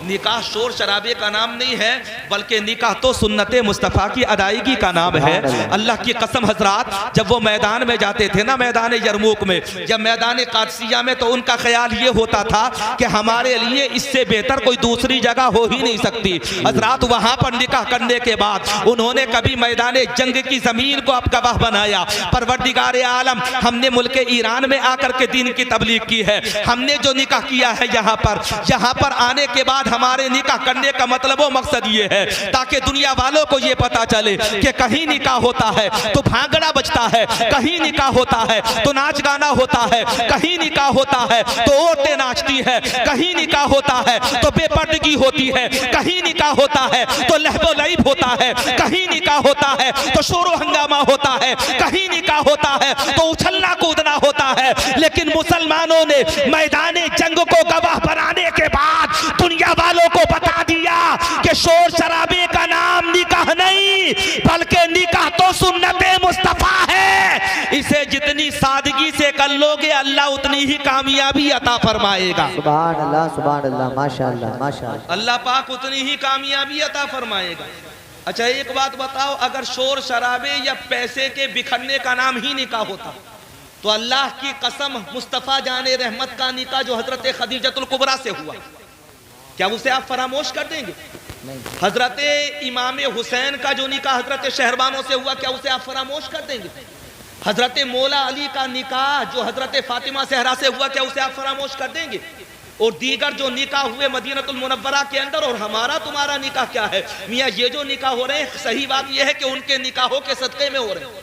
निकाह शोर शराबे का नाम नहीं है, बल्कि निकाह तो सुन्नत मुस्तफ़ा की अदायगी का नाम है। अल्लाह की कसम हजरात, जब वो मैदान में जाते थे ना, मैदान यरमुक में, जब मैदान कादसिया में, तो उनका ख्याल ये होता था कि हमारे लिए इससे बेहतर कोई दूसरी जगह हो ही नहीं सकती। हजरात वहाँ पर निकाह करने के बाद उन्होंने कभी मैदान जंग की ज़मीन को अब गवाह बनाया। परवरदिगार आलम, हमने मुल्क ईरान में आकर के दीन की तबलीग की है, हमने जो निकाह किया है यहाँ पर आने के बाद हमारे निकाह करने का मतलब वो मकसद ये है ताकि दुनिया वालों को ये पता चले कि कहीं निकाह होता है तो भांगड़ा बजता है, कहीं निकाह होता है तो नाच गाना होता है, कहीं निकाह होता है तो औरतें नाचती है, कहीं निकाह होता है तो बेपर्दगी होती है, कहीं निकाह होता है तो लहबो लईब होता है, कहीं निकाह होता है तो शोरो हंगामा होता है, कहीं निकाह होता है तो उछलना कूदना होता है। लेकिन मुसलमानों ने मैदान जंग को गवाह बनाने के बाद दुनिया वालों को बता दिया कि शोर शराबे का नाम निकाह नहीं, बल्कि निकाह तो सुन्नत मुस्तफा है। इसे जितनी सादगी से कर लोगे अल्लाह उतनी ही कामयाबी अता फरमाएगा। सुभान अल्लाह, माशाअल्लाह माशाअल्लाह। अल्लाह पाक उतनी ही कामयाबी अता फरमाएगा। अच्छा एक बात बताओ, अगर शोर शराबे या पैसे के बिखरने का नाम ही निकाह होता तो अल्लाह की कसम मुस्तफ़ा जाने रहमत का निकाह जो हजरत खदीजतुल कुबरा से हुआ, क्या उसे आप फरामोश कर देंगे? हजरत इमाम हुसैन का जो निकाह हजरत शहरबानों से हुआ, क्या उसे आप फरामोश कर देंगे? हजरत मौला अली का निकाह जो हजरत फातिमा सहरा से हुआ, क्या उसे आप फरामोश कर देंगे? और दीगर जो निकाह हुए मदीनतुल मुनव्वरा के अंदर, और हमारा तुम्हारा निकाह क्या है मियाँ? ये जो निकाह हो रहे हैं, सही बात यह है कि उनके निकाहों के सदक़े में हो रहे हैं।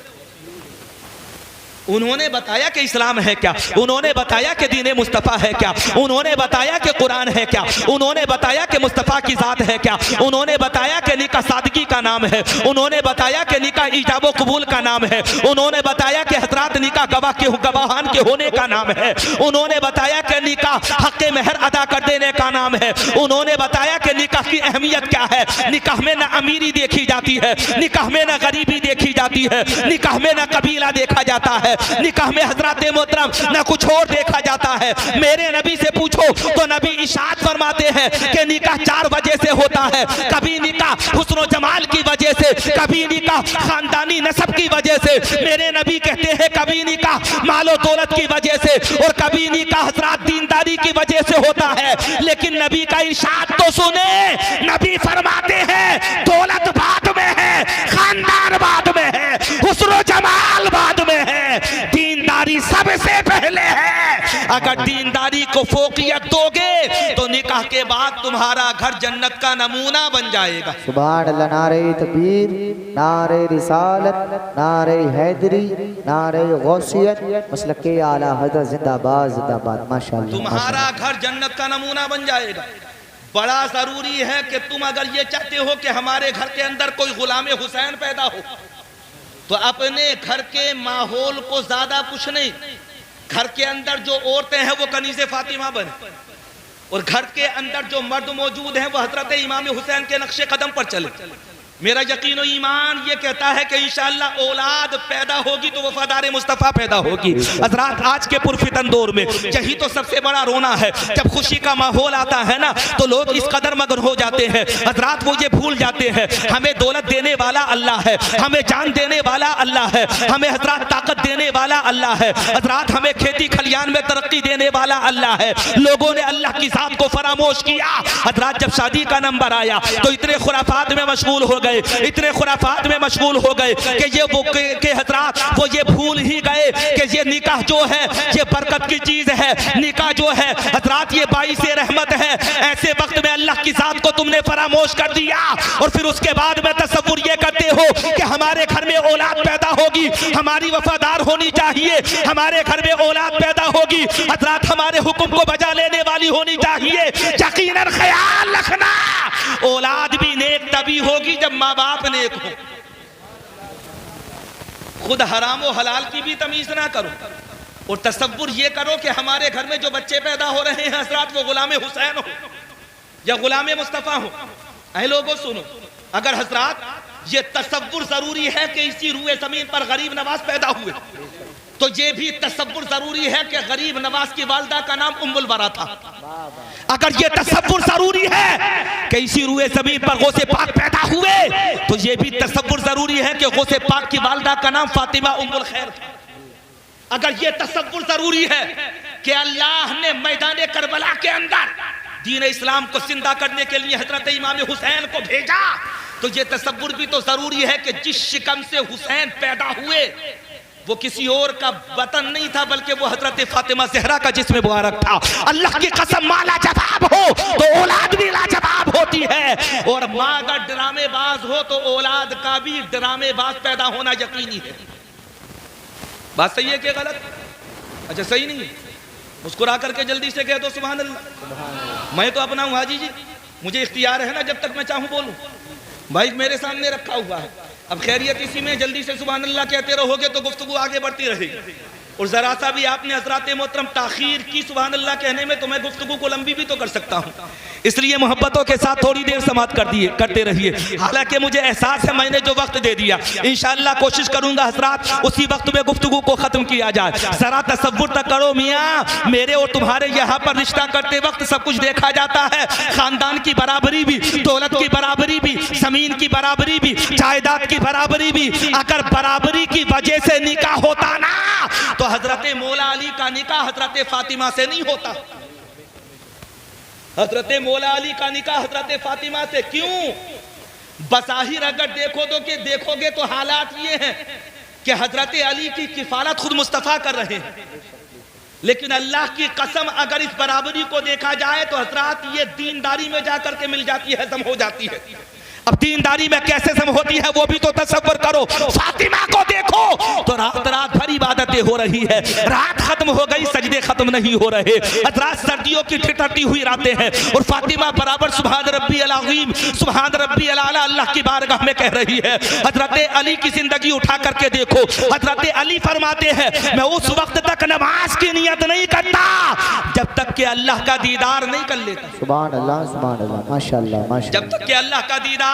उन्होंने बताया कि इस्लाम है क्या, उन्होंने बताया कि दीन मुस्तफ़ा है क्या, उन्होंने बताया कि कुरान है क्या, उन्होंने बताया कि मुस्तफ़ा की ज़ात है क्या, उन्होंने बताया कि निकाह सादगी का नाम है, उन्होंने बताया कि निकाह ईजाब कबूल का नाम है, उन्होंने बताया कि हजरात निकाह गवाहान के होने का नाम है, उन्होंने बताया कि निकाह हक़ महर अदा कर देने का नाम है, उन्होंने बताया कि निकाह की अहमियत क्या है। निकाह में न अमीरी देखी जाती है, निकाह में न गरीबी देखी जाती है, निकाह में न कबीला देखा जाता है, निकाह में हजरत मोहतरम न कुछ और देखा जाता है। मेरे नबी से पूछो तो नबी इशाद फरमाते हैं कि निकाह 4 वजह से होता है। कभी निकाह हुस्न जमाल की वजह से, कभी निकाह खानदानी नसब की वजह से, मेरे नबी कहते हैं कभी निकाह मालो दौलत की वजह से, और कभी निकाह हजरत दीनदारी की वजह से होता है। लेकिन नबी का इशाद तो सुने, नबी फरमाते हैं दौलत बाद में है, खानदान बाद में है, हुस्न जमाल बाद में है, दीनदारी सबसे पहले है। अगर दीनदारी को फोकियत दोगे तो निकाह के बाद तुम्हारा घर जन्नत का नमूना बन जाएगा। सुभान अल्लाह, नारे तकबीर, नारे रिसालत, नारे हैदरी, नारे गौसियत, मसलक के आला हज़रत जिंदाबाद जिंदाबाद। माशाअल्लाह, तुम्हारा घर जन्नत का नमूना बन जाएगा। बड़ा जरूरी है कि तुम अगर ये चाहते हो कि हमारे घर के अंदर कोई गुलाम हुसैन पैदा हो, तो अपने घर के माहौल को ज्यादा कुछ नहीं, घर के अंदर जो औरतें हैं वो कनीज़े फातिमा बने, और घर के अंदर जो मर्द मौजूद हैं वो हजरत इमाम हुसैन के नक्शे कदम पर चले। मेरा यकीन और ईमान ये कहता है कि इंशाअल्लाह औलाद पैदा होगी तो वफादार मुस्तफ़ा पैदा होगी। हजरात आज के पुरफितन दौर में यही तो सबसे बड़ा रोना है। जब खुशी का माहौल आता है ना तो लोग इस कदर मगन हो जाते हैं हजरात, वो ये भूल जाते हैं हमें दौलत देने वाला अल्लाह है, हमें जान देने वाला अल्लाह है, हमें हजरात ताकत देने वाला अल्लाह है, हजरात हमें खेती खलियान में तरक्की देने वाला अल्लाह है। लोगों ने अल्लाह की ज़ात को फरामोश किया। हजरात जब शादी का नंबर आया तो इतने खुराफात में मशगूल हो गए, इतने खुराफात में मशगूल हो गए कि ये वो के हजरात वो ये भूल ही गए कि ये निकाह जो है ये बरकत की चीज है। निकाह जो है हजरात ये बाइस रहमत है। ऐसे वक्त में अल्लाह की ज़ात को तुमने फरामोश कर दिया और फिर उसके बाद में तसव्वुर ये करते हो कि हमारे घर में औलाद पैदा होगी, हमारी वफादार होनी चाहिए, हमारे घर में औलाद पैदा होगी हजरात हमारे हुक्म को बजा लेने वाली होनी चाहिए। यकीनन ख्याल रखना औलाद भी नेक तभी होगी जब माँ बाप नेक हो। खुद हराम और हलाल की भी तमीज ना करो और तसव्वुर ये करो कि हमारे घर में जो बच्चे पैदा हो रहे हैं हजरात वो गुलाम हुसैन हो या गुलाम मुस्तफ़ा हो। ऐ लोगों सुनो, अगर हजरात ये तसव्वुर जरूरी है कि इसी रूए जमीन पर गरीब नवाज पैदा हुए तो ये भी तसव्वुर जरूरी है कि गरीब नवाज की वालदा का नाम उम्मुल बरा था। अगर ये तसव्वुर जरूरी है कि इसी रूए ज़मीन पर गौसे पाक पैदा हुए, तो ये भी तसव्वुर जरूरी है कि गौसे पाक की वालिदा का नाम फातिमा उम्मुल खैर था। अगर ये तसव्वुर जरूरी है कि अल्लाह ने मैदान करबला के अंदर दीन इस्लाम को जिंदा करने के लिए हजरत इमाम हुसैन को भेजा, तो ये तसव्वुर भी तो जरूरी है कि जिस शिकम से हुसैन पैदा हुए वो किसी और का वतन नहीं था, बल्कि वो हजरत फातिमा ज़हरा का जिस्म मुबारक था। अल्लाह की कसम, मां लाजवाब हो तो औलाद भी लाजवाब होती है, और मां अगर ड्रामेबाज हो तो औलाद का भी ड्रामेबाज पैदा होना यकीनी है। बात सही है कि गलत? अच्छा सही नहीं, मुस्कुरा करके जल्दी से कह दो सुभान अल्लाह। मैं तो अपना हूँ हाजी जी, मुझे इख्तियार है ना, जब तक मैं चाहूँ बोलूँ। भाई मेरे सामने रखा हुआ है, अब खैरियत इसी में जल्दी से सुभान अल्लाह कहते रहोगे तो गुफ्तगू आगे बढ़ती रहेगी। और जरा सा भी आपने हजरात मोहतरम ताखीर की सुभान अल्लाह कहने में, तो मैं गुफ्तगू को लंबी भी तो कर सकता हूँ, इसलिए मोहब्बतों के साथ थोड़ी देर समाप्त करते रहिए। हालांकि मुझे एहसास है मैंने जो वक्त दे दिया, इंशाअल्लाह कोशिश करूंगा हजरात उसी वक्त में गुफ्तगू को खत्म किया जाए। जरा तसव्वुर तक करो मियाँ, मेरे और तुम्हारे यहाँ पर रिश्ता करते वक्त सब कुछ देखा जाता है, खानदान की बराबरी भी, दौलत की बराबरी भी, जमीन की बराबरी भी, जायदाद की बराबरी भी। अगर बराबरी की वजह से निकाह होता ना, तो हजरत मौला अली का निकाह हजरत फातिमा से नहीं होता। हजरत मौला अली का निकाह हजरत फातिमा से क्यों? बज़ाहिर अगर देखोगे तो हालात ये हैं कि हजरत अली की किफालत खुद मुस्तफ़ा कर रहे हैं, लेकिन अल्लाह की कसम अगर इस बराबरी को देखा जाए तो हजरात ये दीनदारी में जाकर के मिल जाती है, हजम हो जाती है। अब दीनदारी में कैसे सम होती है वो भी तो तसव्वुर करो। फातिमा को देखो तो रात रात भर इबादतें हो रही है, रात खत्म हो गई सजदे खत्म नहीं हो रहे। हजरात सर्दियों की ठिठुरती हुई रातें हैं और फातिमा बराबर सुभान रब्बी अल अज़ीम सुभान रब्बी अल आला अल्लाह की बारगाह में कह रही है। हजरत अली की जिंदगी उठा करके देखो, हजरत अली फरमाते हैं मैं उस वक्त तक नमाज की नियत नहीं करता जब तक कि अल्लाह का दीदार नहीं कर लेता। सुभान अल्लाह माशाअल्लाह माशाअल्लाह। जब तक कि अल्लाह का दीदार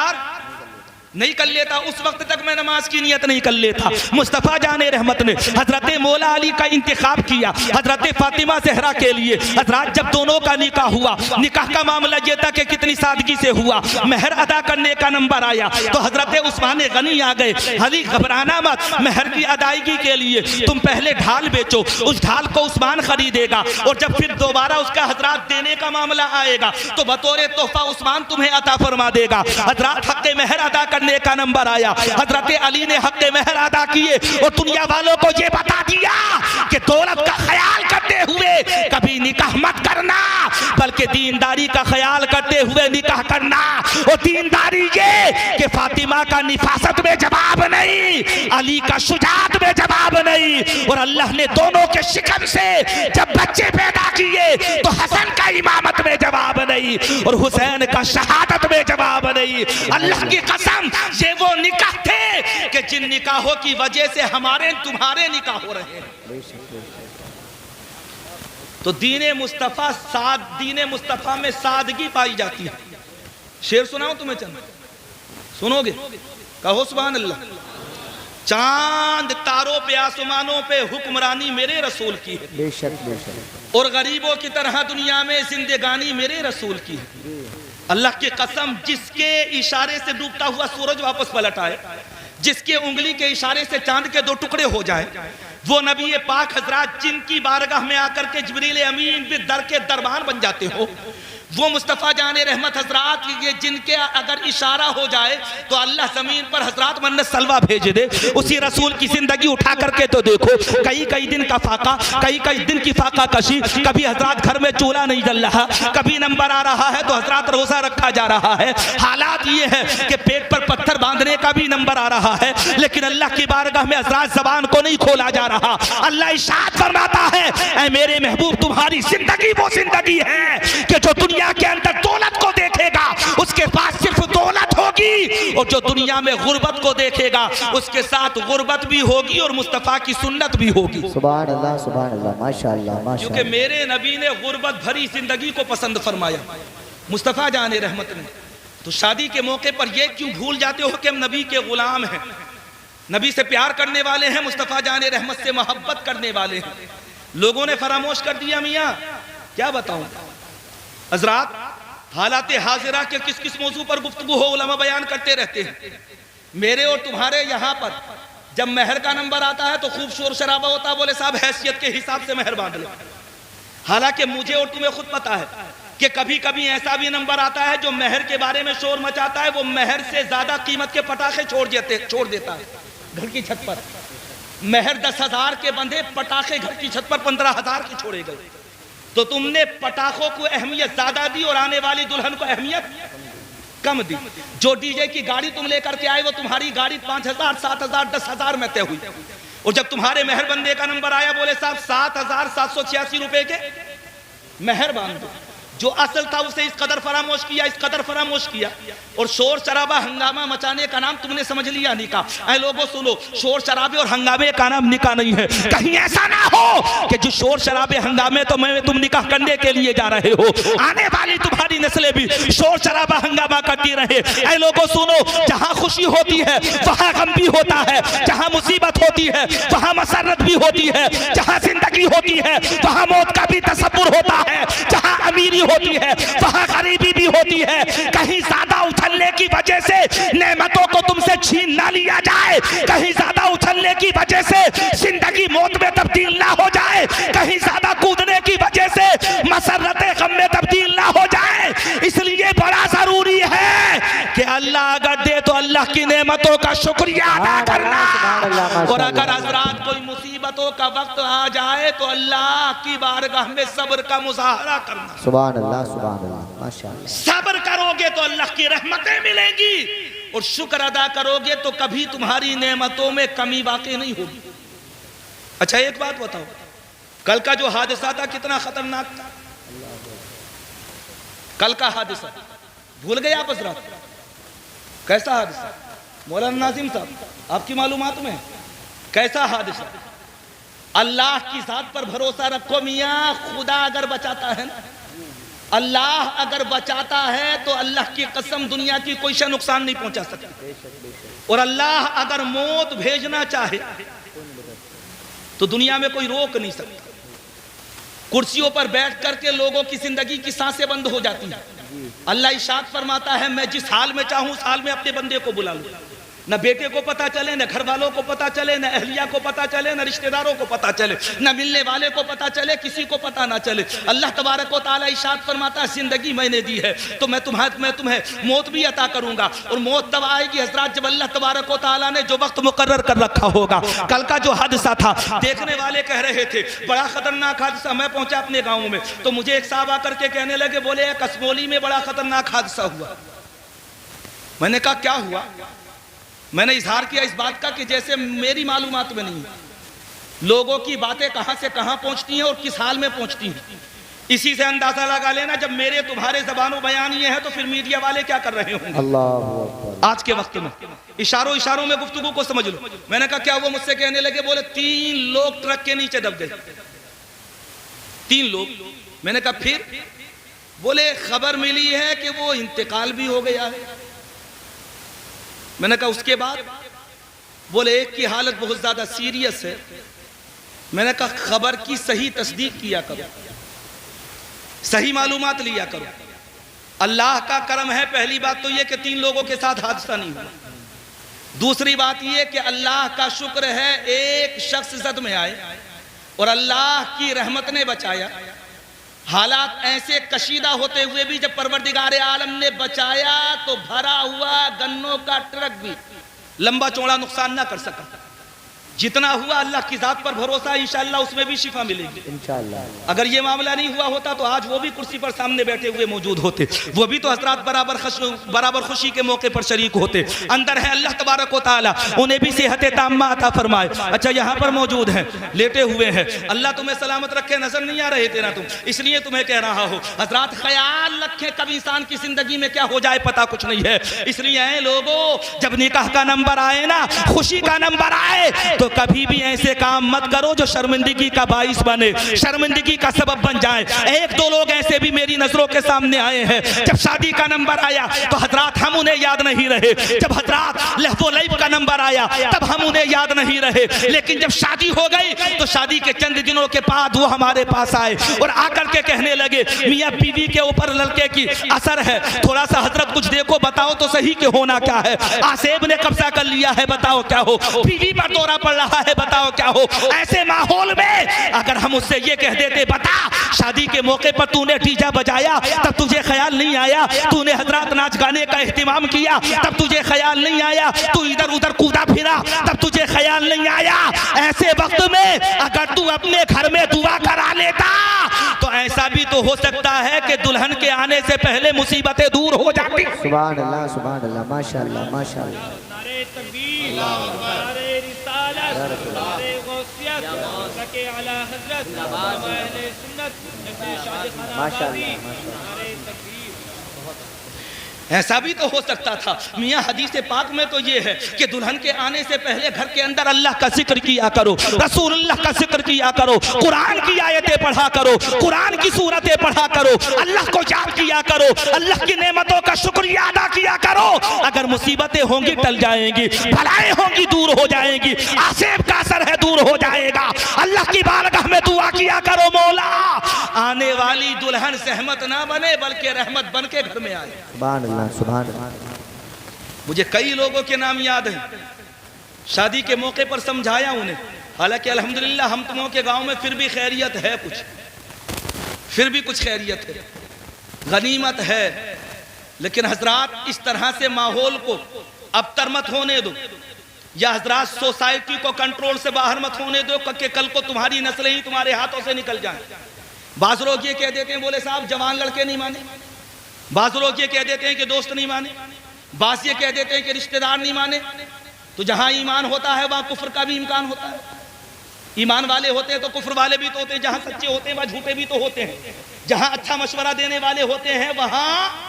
नहीं कर लेता उस वक्त तक मैं नमाज की नियत नहीं कर लेता। मुस्तफ़ा जाने रहमत ने हजरत मौला अली का इंतखाब किया हजरत फातिमा ज़हरा के लिए। हजरात जब दोनों का निकाह हुआ, निकाह का मामला ये था कि कितनी सादगी से हुआ। मेहर अदा करने का नंबर आया तो हजरत उस्मान गनी आ गए, अली घबराना मत, मेहर की अदायगी के लिए तुम पहले ढाल बेचो, उस ढाल को उस्मान खरीदेगा और जब फिर दोबारा उसका हजरात देने का मामला आएगा तो बतौर तोहफा उस्मान तुम्हें अता फरमा देगा। हजरात हक़ मेहर अदा करने का नंबर आया, हजरत अली ने हक़ मेहर अदा किए और दुनिया वालों को ये बता दिया कि दौलत का ख्याल करते हुए कभी निकाह मत करना, बल्कि दीनदारी का ख्याल करते हुए निकाह करना। और दीनदारी ये कि फातिमा का निफासत में जवाब नहीं, अली का शुजात में जवाब नहीं। और अल्लाह ने दोनों के शिकम से जब बच्चे पैदा किए तो हसन का इमामत में जवाब नहीं और हुसैन का शहादत में जवाब नहीं। अल्लाह की कसम ये वो निकाह थे कि जिन निकाहों की वजह से हमारे तुम्हारे निकाह हो रहे हैं। तो दीने मुस्तफ़ा में सादगी पाई जाती है। शेर सुनाओ तुम्हें चंद, सुनोगे? कहो सुभान अल्लाह। चांद तारों पे आसमानों पे हुक्मरानी मेरे रसूल की है, बेशक बेशक, और गरीबों की तरह दुनिया में जिंदगानी मेरे रसूल की है। अल्लाह की कसम जिसके इशारे से डूबता हुआ सूरज वापस पलट आए, जिसके उंगली के इशारे से चांद के दो टुकड़े हो जाए, वो नबी पाक हजरात जिनकी बारगाह में आकर के जिब्रील अमीन भी दर के दरबान बन जाते हो, वो मुस्तफ़ा जाने रहमत हजरात ये जिनके अगर इशारा हो जाए तो अल्लाह जमीन पर हजरात मन्नत सलवा भेज दे। उसी रसूल की जिंदगी उठा करके तो देखो, कई दिन का फाका, कई दिन की फाका कशी, कभी हजरात घर में चूल्हा नहीं जल रहा, कभी नंबर आ रहा है तो हजरात रोजा रखा जा रहा है। हालात ये है कि पेट पर पत्थर बांधने का भी नंबर आ रहा है, लेकिन अल्लाह की बारगाह में हजरात जबान को नहीं खोला जा रहा। अल्लाह इरशाद फरमाता है ऐ मेरे महबूब तुम्हारी जिंदगी वो जिंदगी है कि जो दुनिया के अंदर दौलत को देखेगा उसके पास सिर्फ दौलत होगी, और जो दुनिया में गुर्बत को देखेगा उसके साथ गुर्बत भी होगी और मुस्तफ़ा की सुन्नत भी होगी। सुभान अल्लाह माशाअल्लाह माशाअल्लाह। क्योंकि मेरे नबी ने गुर्बत भरी जिंदगी को पसंद फरमाया मुस्तफ़ा जाने रहमत ने। तो शादी के मौके पर यह क्यों भूल जाते हो कि हम नबी के गुलाम हैं, नबी से प्यार करने वाले हैं, मुस्तफ़ा जाने रहमत से मोहब्बत करने वाले हैं। लोगों ने फरामोश कर दिया। मियाँ क्या बताऊं हजरात, हालात हाजिरा के किस किस मौजू पर गुफ्तगू हो उलमा बयान करते रहते हैं। मेरे और तुम्हारे यहाँ पर जब मेहर का नंबर आता है तो खूब शोर शराबा होता है, बोले साहब हैसियत के हिसाब से मेहर बांध लो। हालांकि मुझे और तुम्हें खुद पता है कि कभी कभी ऐसा भी नंबर आता है जो मेहर के बारे में शोर मचाता है, वो मेहर से ज्यादा कीमत के पटाखे छोड़ देता है घर की छत पर। मेहर 10,000 के बंधे, पटाखे घर की छत पर 15,000 के छोड़े गए। तो तुमने पटाखों को अहमियत ज्यादा दी और आने वाली दुल्हन को अहमियत कम दी। जो डीजे की गाड़ी तुम लेकर के आए वो तुम्हारी गाड़ी 5,000, 7,000, 10,000 में तय हुई, और जब तुम्हारे मेहर बंदे का नंबर आया बोले साहब 7,786 रुपए के मेहर बांध दो। जो असल था उसे इस कदर फरामोश किया, इस कदर फरामोश किया, और शोर शराबा हंगामा मचाने का नाम तुमने समझ लिया निकाह। ऐ लोगों सुनो, शोर शराबे और हंगामे का नाम निकाह नहीं है। कहीं ऐसा ना हो कि जो शोर शराबे हंगामे तो मैं तुम निकाह करने के लिए जा रहे हो, आने वाली तुम्हारी नस्लें भी शोर शराबा हंगामा करती रहे। ऐ लोगों सुनो, जहां खुशी होती है वहां गम भी होता है, जहां मुसीबत होती है वहां मसरत भी होती है, जहां जिंदगी होती है वहां मौत का भी तसव्वुर होता है, जहां अमीरी होती है वहां गरीबी भी होती है। कहीं ज्यादा उछलने की वजह से नेमतों को तुमसे छीन ना लिया जाए, कहीं ज्यादा उछलने की वजह से जिंदगी मौत में तब्दील ना हो जाए, कहीं ज्यादा कूदने की वजह से मसरतें गम में तब्दील ना हो जाए। इसलिए बड़ा जरूरी है कि अल्लाह अगर दे तो अल्लाह की नेमतों का शुक्रिया अदा करना, और अगर हजरात कोई मुसीबतों का वक्त आ जाए तो अल्लाह की बारगाह में सब्र का मुजाहरा करना। सुभान अल्लाह, सुभान अल्लाह, माशाअल्लाह। सब्र करोगे तो अल्लाह की रहमतें मिलेंगी, और शुक्र अदा करोगे तो कभी तुम्हारी नेमतों में कमी वाकई नहीं होगी। अच्छा एक बात बताओ, कल का जो हादसा था कितना खतरनाक था? कल का हादसा भूल गए आप हजरात? कैसा हादसा? मौलाना नाजिम साहब आपकी मालूमात में कैसा हादसा? अल्लाह की जात पर भरोसा रखो मियाँ, खुदा अगर बचाता है ना, अल्लाह अगर बचाता है तो अल्लाह की कसम दुनिया की कोई शय नुकसान नहीं पहुंचा सकती, और अल्लाह अगर मौत भेजना चाहे तो दुनिया में कोई रोक नहीं सकता। कुर्सियों पर बैठ करके लोगों की जिंदगी की सांसें बंद हो जाती हैं। अल्लाह इरशाद फरमाता है मैं जिस हाल में चाहूं उस हाल में अपने बंदे को बुला लूं। न बेटे को पता चले, न घर वालों को पता चले, न अहलिया को पता चले, न रिश्तेदारों को पता चले, न मिलने वाले को पता चले, किसी को पता ना चले। अल्लाह तबारक व तआला इरशाद फरमाता है जिंदगी मैंने दी है तो मैं तुम्हें मौत भी अता करूंगा, और मौत तब आएगी हजरात जब अल्लाह तबारक व तआला ने जो वक्त मुकर्रर कर रखा होगा। कल का जो हादसा था देखने वाले कह रहे थे बड़ा खतरनाक हादसा। मैं पहुंचा अपने गाँव में तो मुझे एक साहब आकर के कहने लगे, बोले कसमोली में बड़ा खतरनाक हादसा हुआ। मैंने कहा क्या हुआ? मैंने इजहार किया इस बात का कि जैसे मेरी मालूमात में नहीं है। लोगों की बातें कहां से कहां पहुंचती हैं और किस हाल में पहुंचती हैं, इसी से अंदाजा लगा लेना। जब मेरे तुम्हारे जबानों बयान ये है तो फिर मीडिया वाले क्या कर रहे होंगे अल्लाह आज के वक्त में। इशारों इशारों में गुफ्तगू को समझ लो। मैंने कहा क्या हुआ? मुझसे कहने लगे, बोले 3 लोग ट्रक के नीचे दब गए, 3 लोग। मैंने कहा फिर? बोले खबर मिली है कि वो इंतकाल भी हो गया है। मैंने कहा उसके बाद? बोले एक की हालत बहुत ज्यादा सीरियस है। मैंने कहा खबर की सही तस्दीक किया करो, सही मालूमात लिया करो। अल्लाह का करम है, पहली बात तो यह कि 3 लोगों के साथ हादसा नहीं हुआ। दूसरी बात यह कि अल्लाह का शुक्र है एक शख्स जद में आए और अल्लाह की रहमत ने बचाया। हालात ऐसे कशीदा होते हुए भी जब परवरदिगार आलम ने बचाया तो भरा हुआ गन्नों का ट्रक भी लंबा चौड़ा नुकसान ना कर सका। जितना हुआ अल्लाह की जात पर भरोसा, इंशाअल्लाह उसमें भी शिफा मिलेगी इंशाअल्लाह। अगर ये मामला नहीं हुआ होता तो आज वो भी कुर्सी पर सामने बैठे हुए मौजूद होते, वो भी तो हजरात बराबर खुशी के मौके पर शरीक होते। अंदर है अल्लाह तबारक व तआला, उन्हें भी सेहत ताम्मा अता फरमाए। अच्छा यहाँ पर मौजूद हैं, लेटे हुए हैं, अल्लाह तुम्हें सलामत रखे। नजर नहीं आ रहे थे ना तुम, इसलिए तुम्हें कह रहा हो। हजरात ख्याल रखें कब इंसान की जिंदगी में क्या हो जाए पता कुछ नहीं है। इसलिए लोगों जब निकाह का नंबर आए ना, खुशी का नंबर आए तो तो कभी भी ऐसे काम मत करो जो शर्मिंदगी का बाइस बने, शर्मिंदगी का सबब बन जाए। एक दो लोग ऐसे भी मेरी नजरों के सामने आए हैं, जब शादी का नंबर आया तो हजरात हम उन्हें याद नहीं रहे, जब हजरात लहबो लैब का नंबर आया तब हम उन्हें याद नहीं रहे, लेकिन जब शादी हो गई तो शादी के चंद दिनों के बाद वो हमारे पास आए और आकर के कहने लगे मियां बीवी के ऊपर लड़के की असर है, थोड़ा सा हजरत कुछ देखो, बताओ तो सही कि होना क्या है। आसेब ने कब्जा कर लिया है, बताओ क्या हो। बीवी पर दौरा पड़ रहा है, बताओ क्या हो। ऐसे माहौल में अगर हम उससे ये कह देते बता शादी के मौके पर तूने डीजा बजाया तब तुझे ख्याल नहीं आया, तूने हजरात नाच गाने का एहतिमाम किया तब तुझे ख्याल नहीं आया, तू इधर उधर कूदा फिरा तब तुझे ख्याल नहीं आया, ऐसे वक्त में अगर तू अपने घर में दुआ करा लेता तो ऐसा भी तो हो सकता है कि दुल्हन के आने से पहले मुसीबतें दूर हो जाती। सुभान अल्लाह, माशाअल्लाह माशाअल्लाह। नारे तकबीर, नारे रिसालत, नारे गौसियत, सके आला हजरत, अहले सुन्नत, नक्शे शादिखाना आबादी, नारे तकबीर। ऐसा भी तो हो सकता था मियां हदीस पाक में तो ये है कि दुल्हन के आने से पहले घर के अंदर अल्लाह का जिक्र किया करो, रसूलुल्लाह का जिक्र किया करो, कुरान की आयतें पढ़ा करो, कुरान की सूरतें पढ़ा करो, अल्लाह को याद किया करो, अल्लाह की नेमतों का शुक्रिया अदा किया करो। अगर मुसीबतें होंगी टल जाएंगी, भलाएं होंगी दूर हो जाएंगी, आसेब का असर है दूर हो जाएगा। अल्लाह की बारगाह में दुआ किया करो मौला आने वाली दुल्हन सहमत ना बने बल्कि रहमत बन के घर में आए। सुभान अल्लाह, सुभान अल्लाह। मुझे कई लोगों के नाम याद हैं, शादी के मौके पर समझाया उन्हें, हालांकि अल्हम्दुलिल्लाह हम तुमों के गांव में फिर भी खैरियत है, फिर भी कुछ खैरियत है, गनीमत है, लेकिन हजरात इस तरह से माहौल को अबतर मत होने दो, या हजरात सोसाइटी को कंट्रोल से बाहर मत होने दो कि कल को तुम्हारी नस्लें ही तुम्हारे हाथों से निकल जाएं। बाज़ लोग ये कह देते हैं बोले साहब जवान लड़के नहीं माने, बाज़ लोग ये कह देते हैं कि दोस्त नहीं माने, बाज़ ये कह देते हैं कि रिश्तेदार नहीं माने। तो जहां ईमान होता है वहां कुफ्र का भी इम्कान होता है। ईमान वाले होते हैं तो कुफ्र वाले भी तो होते हैं, जहां सच्चे होते हैं वहां झूठे भी तो होते हैं, जहां अच्छा मशवरा देने वाले होते हैं वहां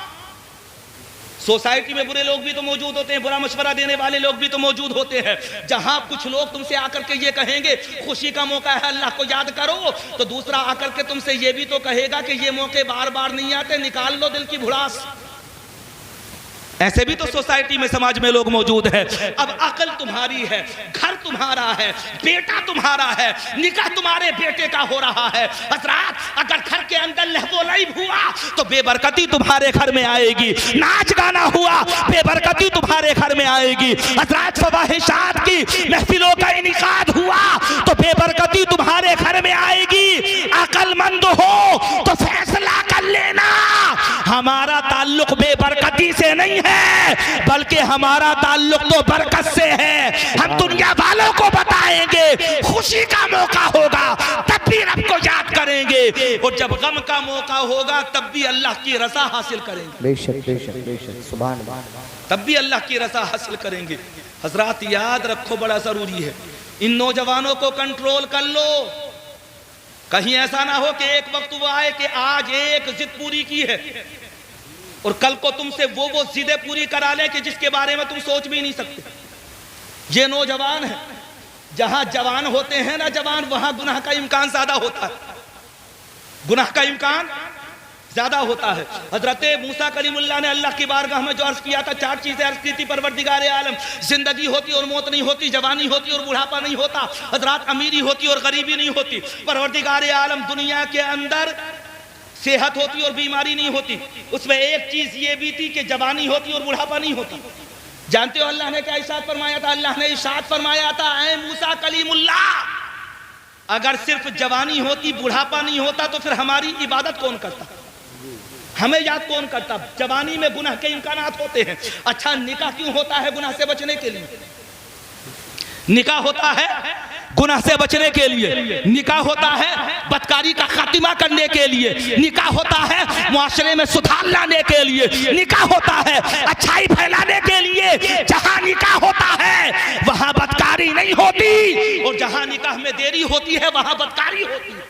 सोसाइटी में बुरे लोग भी तो मौजूद होते हैं, बुरा मशवरा देने वाले लोग भी तो मौजूद होते हैं। जहां कुछ लोग तुमसे आकर के ये कहेंगे खुशी का मौका है अल्लाह को याद करो, तो दूसरा आकर के तुमसे ये भी तो कहेगा कि ये मौके बार बार नहीं आते, निकाल लो दिल की भुड़ास। ऐसे भी तो सोसाइटी में समाज में लोग मौजूद हैं। अब अकल तुम्हारी है, घर तुम्हारा है, बेटा तुम्हारा है, निकाह तुम्हारे बेटे का हो रहा है। हजरात अगर घर के अंदर लहबो लैब हुआ तो बेबरकती तुम्हारे घर में आएगी, नाच गाना हुआ बेबरकती तुम्हारे घर में आएगी। हजरात फवाहिशात की महफिलों का इनिकाद हुआ तो बेबरकती तुम्हारे घर में आएगी। अकलमंद हो तो फैसला कर लेना, हमारा ताल्लुक बेबरकती से नहीं है बल्कि हमारा ताल्लुक तो बरकत से है। हम दुनिया वालों को बताएंगे, खुशी का मौका होगा तब भी रब को याद करेंगे, और जब गम का मौका होगा तब भी अल्लाह की रज़ा हासिल करेंगे। बेशक बेशक बेशक, सुभान अल्लाह, तब भी अल्लाह की रज़ा हासिल करेंगे। हजरात याद रखो बड़ा जरूरी है, इन नौजवानों को कंट्रोल कर लो। कहीं ऐसा ना हो कि एक वक्त वो आए कि आज एक जिद पूरी की है और कल को तुमसे वो जिदें पूरी करा लें कि जिसके बारे में तुम सोच भी नहीं सकते। ये नौजवान है, जहां जवान होते हैं ना जवान, वहां गुनाह का इम्कान ज्यादा होता है, गुनाह का इम्कान ज्यादा होता है। हजरत मूसा कलीमुल्लाह ने अल्लाह की बारगाह में जो अर्ज किया था, 4 चीजें अर्ज की थी, परवरदिगार आलम, जिंदगी होती और मौत नहीं होती, जवानी होती और बुढ़ापा नहीं होता, हजरात अमीरी होती और गरीबी नहीं होती, परवरदिगार आलम दुनिया के अंदर सेहत होती और बीमारी नहीं होती। उसमें एक चीज ये भी थी कि जवानी होती और बुढ़ापा नहीं होता। जानते हो अल्लाह ने क्या इरशाद फरमाया था? अल्लाह ने इरशाद फरमाया था, ऐ मूसा कलीमुल्लाह, अगर सिर्फ जवानी होती बुढ़ापा नहीं होता तो फिर हमारी इबादत कौन करता, हमें याद कौन करता? जवानी में गुनाह के इम्कानात होते हैं। अच्छा निकाह क्यों होता है? गुनाह से बचने के लिए। निकाह होता है गुनाह से बचने के लिए, निकाह होता है बदकारी का खातिमा करने के लिए, निकाह होता है मुआशरे में सुधार लाने के लिए, निकाह होता है अच्छाई फैलाने के लिए। जहां निकाह होता है वहां बदकारी नहीं होती, और जहां निकाह में देरी होती है वहां बदकारी होती है।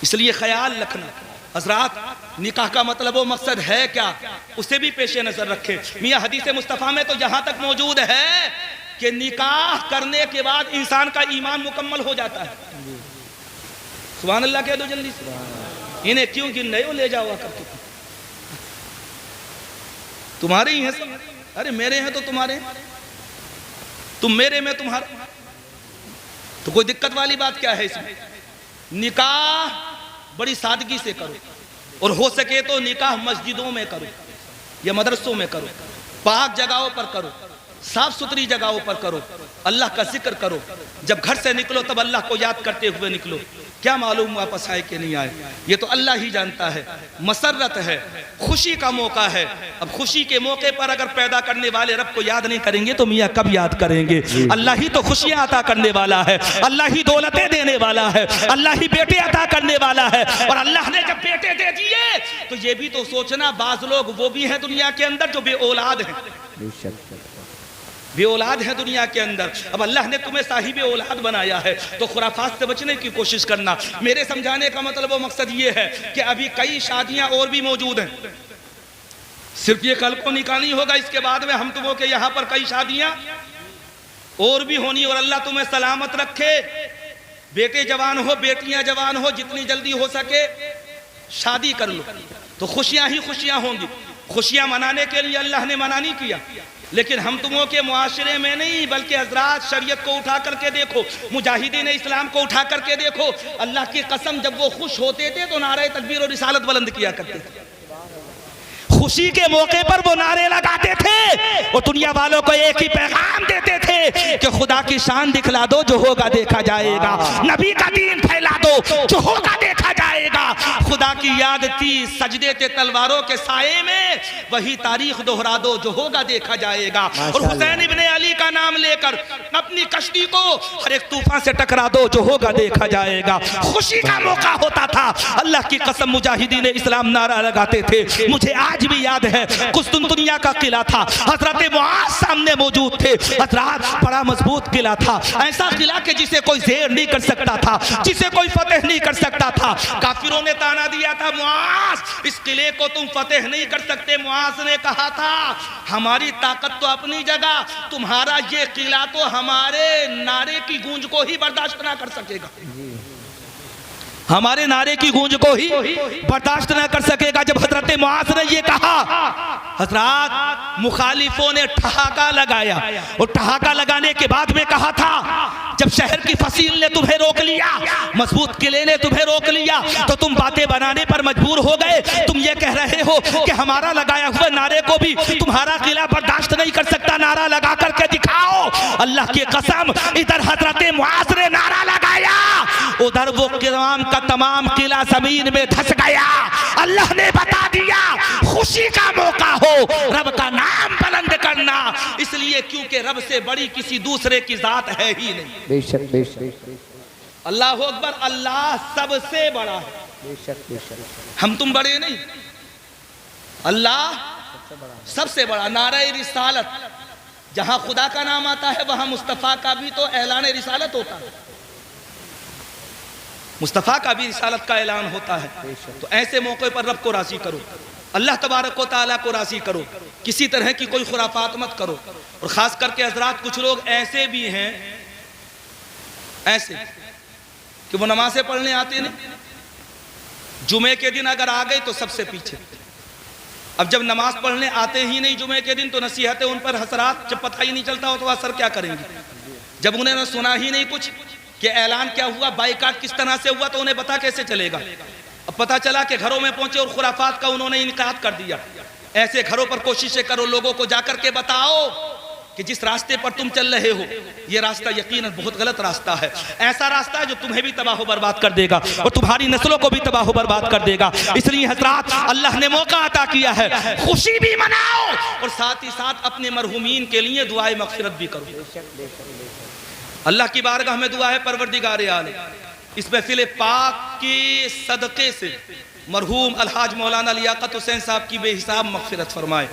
इसलिए ख्याल रखना हजरात, निकाह का मतलब वो मकसद है क्या, उसे भी पेशे नजर रखे। मियां हदीस मुस्तफ़ा में तो जहां तक मौजूद है कि निकाह करने के बाद इंसान का ईमान मुकम्मल हो जाता है। सुभान अल्लाह कह दो जल्दी से। इन्हें क्यों गिन रहे हो, ले जाओ करके, तुम्हारे ही हैं सब। अरे मेरे हैं तो तुम्हारे हैं, तुम मेरे में तुम्हारा, तो कोई दिक्कत वाली बात क्या है इसमें। निकाह बड़ी सादगी से करो, और हो सके तो निकाह मस्जिदों में करो या मदरसों में करो, पाक जगहों पर करो, साफ सुथरी जगहों पर करो, अल्लाह का जिक्र करो। जब घर से निकलो तब अल्लाह को याद करते हुए निकलो। क्या मालूम वापस आए कि नहीं आए, ये तो अल्लाह ही जानता है। मसरत है, खुशी का मौका है। अब खुशी के मौके पर अगर पैदा करने वाले रब को याद नहीं करेंगे तो मियाँ कब याद करेंगे। अल्लाह ही तो खुशियाँ अता करने वाला है, अल्लाह ही दौलतें देने वाला है, अल्लाह ही बेटे अता करने वाला है। और अल्लाह ने जब बेटे दे दिए तो ये भी तो सोचना, बाज लोग वो भी हैं दुनिया के अंदर जो बे औलाद हैं, बे औलाद है दुनिया के अंदर। अब अल्लाह ने तुम्हें साहिब औलाद बनाया है तो खुराफात से बचने की कोशिश करना। मेरे समझाने का मतलब वो मकसद ये है कि अभी कई शादियां और भी मौजूद हैं, सिर्फ ये कल को निकाह नहीं होगा, इसके बाद में हम तुमों के यहाँ पर कई शादियां और भी होनी। और अल्लाह तुम्हें सलामत रखे, बेटे जवान हो, बेटियां जवान हो, जितनी जल्दी हो सके शादी कर लो तो खुशियां ही खुशियां होंगी। खुशियां मनाने के लिए अल्लाह ने मना नहीं किया, लेकिन हम तुमों के मुआशरे में नहीं बल्कि हजरात शरीयत को उठा करके देखो, मुजाहिदीन इस्लाम को उठा करके देखो। अल्लाह की कसम जब वो खुश होते थे तो नारे तकबीर और रिसालत बुलंद किया करते थे। खुशी के मौके पर वो नारे लगाते थे और दुनिया वालों को एक ही पैगाम देते थे कि खुदा की शान दिखला दो, जो होगा देखा जाएगा। नबी का दीन फैला दो, जो होगा देखा जाएगा। खुदा की याद थी, सजदे थे तलवारों के साये में, वही तारीख दोहरा दो, जो होगा देखा जाएगा। और हुसैन इब्ने अली का नाम लेकर अपनी कश्ती को हर एक तूफान से टकरा दो, जो होगा देखा जाएगा। खुशी का मौका होता था, अल्लाह की कसम मुजाहिदीन इस्लाम नारा लगाते थे। मुझे आज भी याद है, कुस्तुनतुनिया का किला था, हजरत मुआज सामने मौजूद थे। हजरत बड़ा मजबूत किला था, ऐसा किला कि जिसे कोई ज़ेर नहीं कर सकता था, जिसे कोई फतेह नहीं कर सकता था। काफिरों ने ताना दिया था, मुआज इस किले को तुम फतेह नहीं कर सकते। मुआज ने कहा था, हमारी ताकत तो अपनी जगह, तुम्हारा ये किला तो हमारे नारे की गूंज को ही बर्दाश्त ना कर सकेगा, हमारे नारे की गूंज को ही बर्दाश्त न कर सकेगा। जब हजरत मुआज ने ये कहा, हजरत मुखालिफों ने ठहाका लगाया, और ठहाका लगाने के बाद में कहा था, जब शहर की फसील ने तुम्हें रोक लिया, मजबूत किले ने तुम्हें रोक लिया, तो तुम बातें बनाने पर मजबूर हो गए। तुम ये कह रहे हो कि हमारा लगाया हुआ नारे को भी तुम्हारा किला बर्दाश्त नहीं कर सकता, नारा लगा करके दिखाओ। अल्लाह की कसम, इधर हजरत मुआज ने नारा लगाया, उधर वो तमाम किला जमीन में धंस गया। अल्लाह ने बता दिया, खुशी का मौका हो रब का नाम बुलंद करना, इसलिए क्योंकि रब से बड़ी किसी दूसरे की जात है ही नहीं। बेशक बेशक, अल्लाह अकबर, अल्लाह सबसे बड़ा है, बेशक बेशक। हम तुम बड़े नहीं, अल्लाह सबसे बड़ा। नारे रिसालत, जहां खुदा का नाम आता है वहां मुस्तफा का भी तो ऐलान रिसालत होता है, मुस्तफ़ा का भी रिसालत का ऐलान होता है। तो ऐसे मौके पर रब को राजी करो, अल्लाह तबारक व तआला को राजी करो, किसी तरह की कोई खुराफात मत करो। और ख़ास करके हजरात, कुछ लोग ऐसे भी हैं, ऐसे कि वो नमाज़ें पढ़ने आते नहीं, जुमे के दिन अगर आ गए तो सबसे पीछे। अब जब नमाज पढ़ने आते ही नहीं जुमे के दिन तो नसीहतें उन पर हसरात, जब पता ही नहीं चलता हो तो असर क्या करेंगे। जब उन्हें सुना ही नहीं कुछ कि ऐलान क्या हुआ, बाइकाट किस तरह से हुआ, तो उन्हें पता कैसे चलेगा। अब पता चला कि घरों में पहुंचे और खुराफात का उन्होंने इनकार कर दिया। ऐसे घरों पर कोशिशें करो, लोगों को जाकर के बताओ कि जिस रास्ते पर तुम चल रहे हो ये रास्ता यकीनन बहुत गलत रास्ता है, ऐसा रास्ता है जो तुम्हें भी तबाह बर्बाद कर देगा और तुम्हारी नस्लों को भी तबाह बर्बाद कर देगा। इसलिए हजरात, अल्लाह ने मौका अता किया है, खुशी भी मनाओ और साथ ही साथ अपने मरहूमीन के लिए दुआए मग़फ़िरत भी करो। अल्लाह की बारगाह में दुआ है, परवरदिगार आलम, इस महफिल पाक के सदक़े से मरहूम अलहाज मौलाना लियाकत हुसैन साहब की बेहिसाब मग़फ़िरत फरमाए।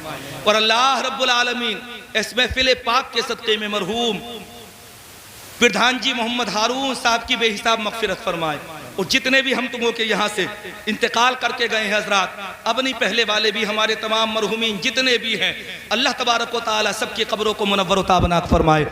और अल्लाह रब्बुल आलमीन इस महफिल पाक के सदक़े में मरहूम प्रधान जी मोहम्मद हारून साहब की बेहिसाब मग़फ़िरत फरमाए। और जितने भी हम तुमों के यहाँ से इंतकाल करके गए हैं हजरात, अब नहीं पहले वाले भी, हमारे तमाम मरहूमीन जितने भी हैं, अल्लाह तबारक व तआला सबकी कब्रों को मुनव्वर व ताबनाक फरमाए।